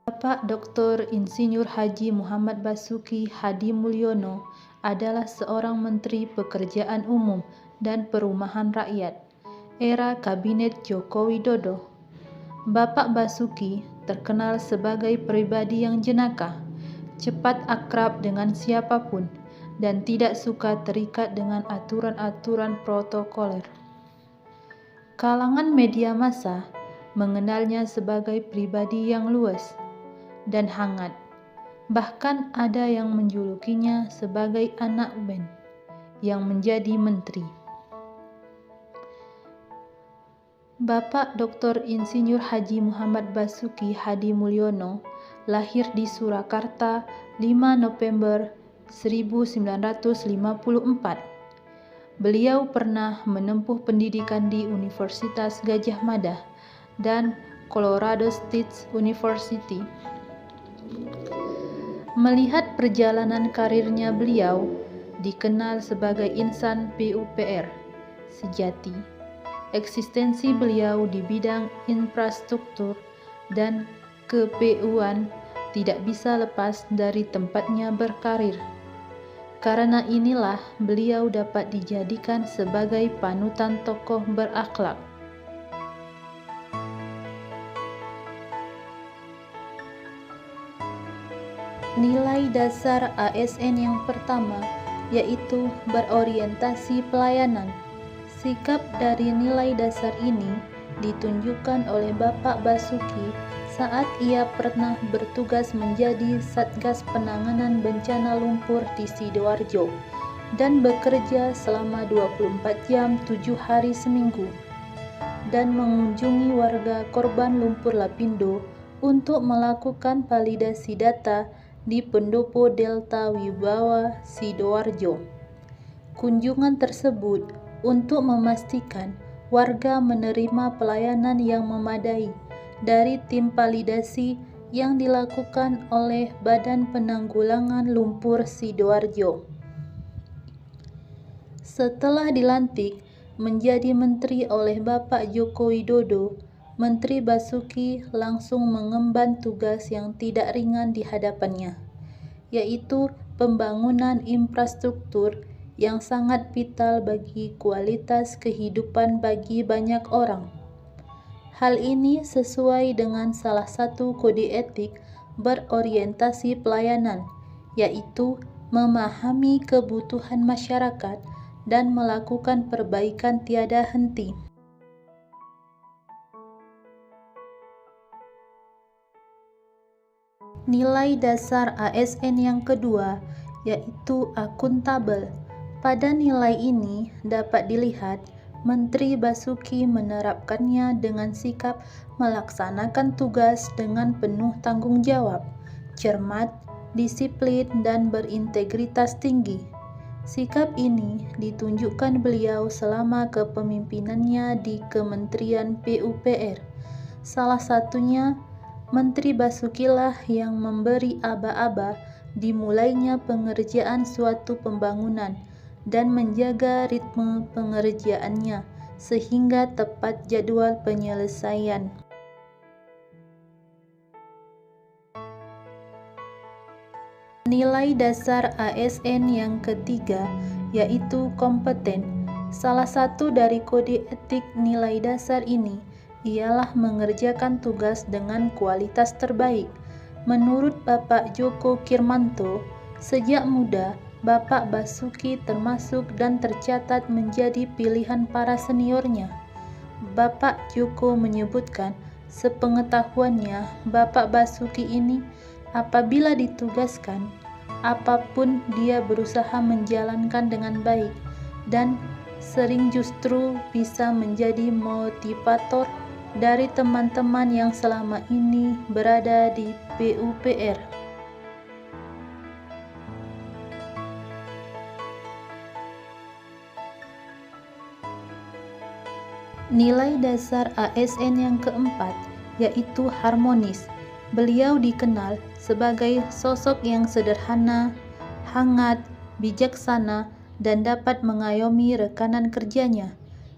Bapak Dr. Insinyur Haji Muhammad Basuki Hadi Mulyono adalah seorang Menteri Pekerjaan Umum dan Perumahan Rakyat era Kabinet Joko Widodo. Bapak Basuki terkenal sebagai pribadi yang jenaka, cepat akrab dengan siapapun, dan tidak suka terikat dengan aturan-aturan protokoler. Kalangan media massa mengenalnya sebagai pribadi yang luas dan hangat. Bahkan ada yang menjulukinya sebagai anak band yang menjadi menteri. Bapak Dr. Insinyur Haji Muhammad Basuki Hadi Mulyono lahir di Surakarta 5 November 1954. Beliau pernah menempuh pendidikan di Universitas Gadjah Mada dan Colorado State University. Melihat perjalanan karirnya, beliau dikenal sebagai insan PUPR sejati. Eksistensi beliau di bidang infrastruktur dan ke-PU-an tidak bisa lepas dari tempatnya berkarir. Karena inilah beliau dapat dijadikan sebagai panutan tokoh berakhlak. Nilai dasar ASN yang pertama yaitu berorientasi pelayanan. Sikap dari nilai dasar ini ditunjukkan oleh Bapak Basuki saat ia pernah bertugas menjadi Satgas Penanganan Bencana Lumpur di Sidoarjo dan bekerja selama 24 jam 7 hari seminggu dan mengunjungi warga korban lumpur Lapindo untuk melakukan validasi data di Pendopo Delta Wibawa Sidoarjo. Kunjungan tersebut untuk memastikan warga menerima pelayanan yang memadai dari tim validasi yang dilakukan oleh Badan Penanggulangan Lumpur Sidoarjo. Setelah dilantik menjadi menteri oleh Bapak Joko Widodo, Menteri Basuki langsung mengemban tugas yang tidak ringan di hadapannya, yaitu pembangunan infrastruktur yang sangat vital bagi kualitas kehidupan bagi banyak orang. Hal ini sesuai dengan salah satu kode etik berorientasi pelayanan, yaitu memahami kebutuhan masyarakat dan melakukan perbaikan tiada henti. Nilai dasar ASN yang kedua yaitu akuntabel. Pada nilai ini dapat dilihat Menteri Basuki menerapkannya dengan sikap melaksanakan tugas dengan penuh tanggung jawab, cermat, disiplin, dan berintegritas tinggi. Sikap ini ditunjukkan beliau selama kepemimpinannya di Kementerian PUPR. Salah satunya, Menteri Basukilah yang memberi aba-aba dimulainya pengerjaan suatu pembangunan dan menjaga ritme pengerjaannya sehingga tepat jadwal penyelesaian. Nilai dasar ASN yang ketiga yaitu kompeten. Salah satu dari kode etik nilai dasar ini ialah mengerjakan tugas dengan kualitas terbaik. Menurut Bapak Joko Kirmanto, sejak muda Bapak Basuki termasuk dan tercatat menjadi pilihan para seniornya. Bapak Joko menyebutkan, sepengetahuannya Bapak Basuki ini apabila ditugaskan, apapun dia berusaha menjalankan dengan baik dan sering justru bisa menjadi motivator dari teman-teman yang selama ini berada di PUPR. Nilai dasar ASN yang keempat yaitu harmonis. Beliau dikenal sebagai sosok yang sederhana, hangat, bijaksana, dan dapat mengayomi rekanan kerjanya.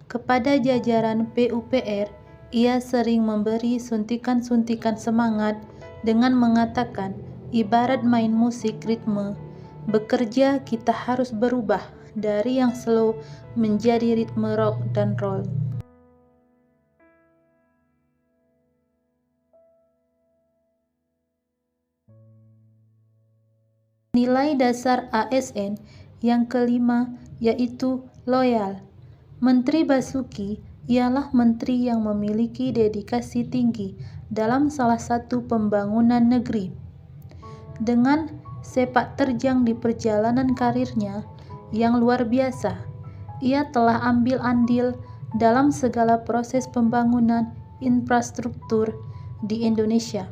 Kepada jajaran PUPR, ia sering memberi suntikan-suntikan semangat dengan mengatakan, ibarat main musik ritme, bekerja kita harus berubah dari yang slow menjadi ritme rock dan roll. Nilai dasar ASN yang kelima yaitu loyal. Menteri Basuki ialah menteri yang memiliki dedikasi tinggi dalam salah satu pembangunan negeri. Dengan sepak terjang di perjalanan karirnya yang luar biasa, ia telah ambil andil dalam segala proses pembangunan infrastruktur di Indonesia.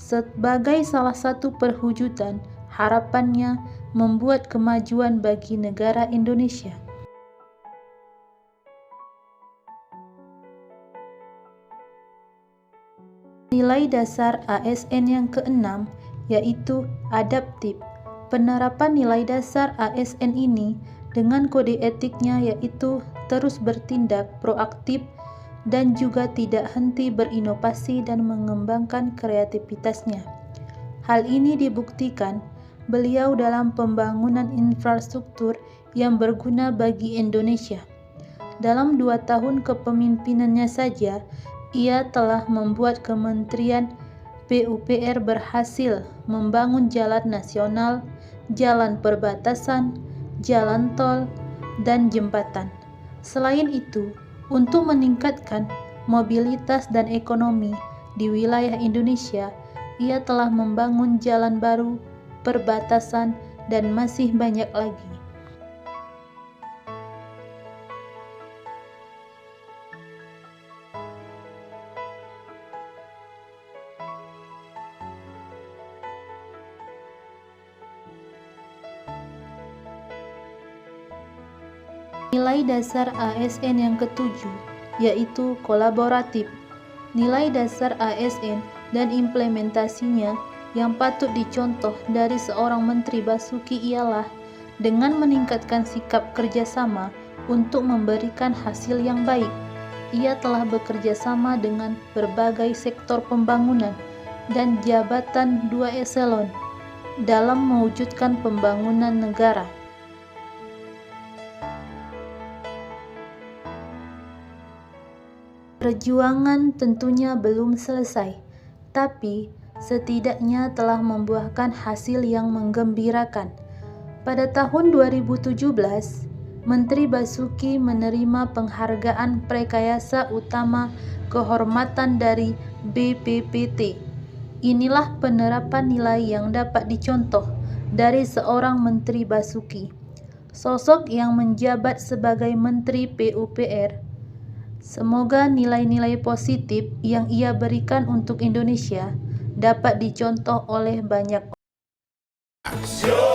Sebagai salah satu perwujudan harapannya membuat kemajuan bagi negara Indonesia. Nilai dasar ASN yang keenam yaitu adaptif. Penerapan nilai dasar ASN ini dengan kode etiknya yaitu terus bertindak proaktif dan juga tidak henti berinovasi dan mengembangkan kreativitasnya. Hal ini dibuktikan beliau dalam pembangunan infrastruktur yang berguna bagi Indonesia. Dalam 2 tahun kepemimpinannya saja, ia telah membuat Kementerian PUPR berhasil membangun jalan nasional, jalan perbatasan, jalan tol, dan jembatan. Selain itu, untuk meningkatkan mobilitas dan ekonomi di wilayah Indonesia, ia telah membangun jalan baru, perbatasan, dan masih banyak lagi. Nilai dasar ASN yang ketujuh yaitu kolaboratif. Nilai dasar ASN dan implementasinya yang patut dicontoh dari seorang Menteri Basuki ialah dengan meningkatkan sikap kerjasama untuk memberikan hasil yang baik. Ia telah bekerja sama dengan berbagai sektor pembangunan dan jabatan 2 eselon dalam mewujudkan pembangunan negara. Perjuangan tentunya belum selesai, tapi setidaknya telah membuahkan hasil yang menggembirakan. Pada tahun 2017, Menteri Basuki menerima penghargaan Prekayasa Utama Kehormatan dari BPPT. Inilah penerapan nilai yang dapat dicontoh dari seorang Menteri Basuki, sosok yang menjabat sebagai Menteri PUPR. Semoga nilai-nilai positif yang ia berikan untuk Indonesia dapat dicontoh oleh banyak orang.